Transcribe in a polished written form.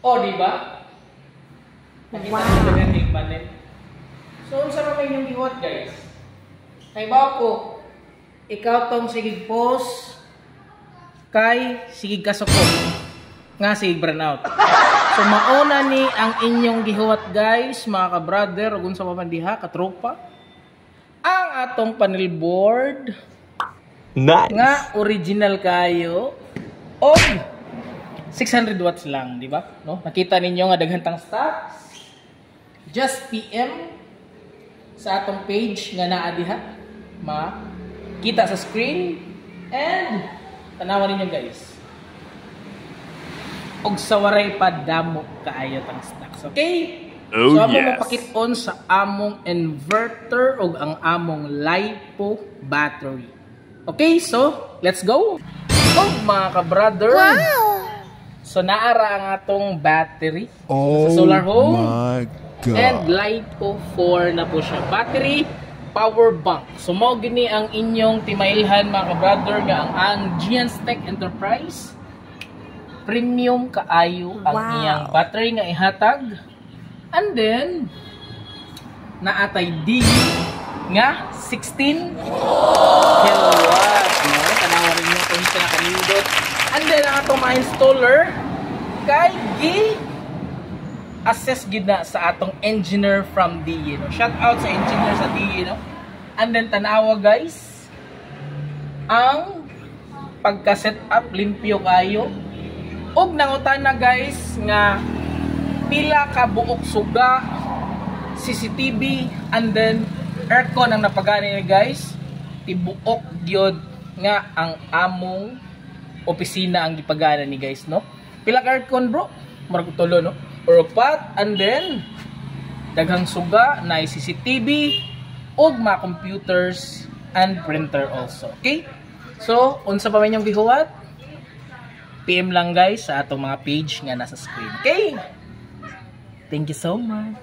O, di ba? Nakita Wow. nyo ganyan yung panel. So, unsa pa may inyong giwat, guys? Kay ba ko, ikaw tong sigig post, kay sigig kasukot, nga sigig burnout. So, mauna ni ang inyong gihuwat, guys, mga ka-brother, o unsa pa man diha, katropa, ang atong panel board, Nice. nga original kayo, o 600 watts lang, di ba? No? Nakita ninyo nga daghantang stocks. Just PM sa atong page nga naa diha. Makita sa screen and tanawan ninyo, guys. Og sa waray pa damo kaayo tang stocks. Okay? Oh, so among yes. mapakit-on sa among inverter og ang among LiPo battery. Okay, so let's go. Oh, mga ka-brother. Wow! So naara ang atong battery Oh sa solar home. my God. And LiPo 4 na po siya. Battery power bank. So mao gini ang inyong timailhan, mga ka-brother, nga ang Gianstech Enterprise. Premium kaayo ang Wow. iyang battery nga ihatag. And then naatay D nga 16 kilowatt. No? Tanawa rin nyo kung siya nakanindot. And then ang atong mga installer kay assess gid na sa atong engineer from DE, no? Shout out sa engineer sa DE, no? And then tanawa, guys, ang pagka-set up limpyo kayo. Og nangutana, guys, nga pila ka buok suga, CCTV, and then aircon ang napagani ni, guys. Tibuok gyud nga ang among opisina ang gipagana ni, guys, no? Pila ka aircon, bro? Marag tulo, no? Or upat, and then daghang suga na CCTV og mga computers and printer also. Okay? So, unsa pa man yung gihuwat? PM lang, guys, sa atong mga page nga nasa screen. Okay? Thank you so much.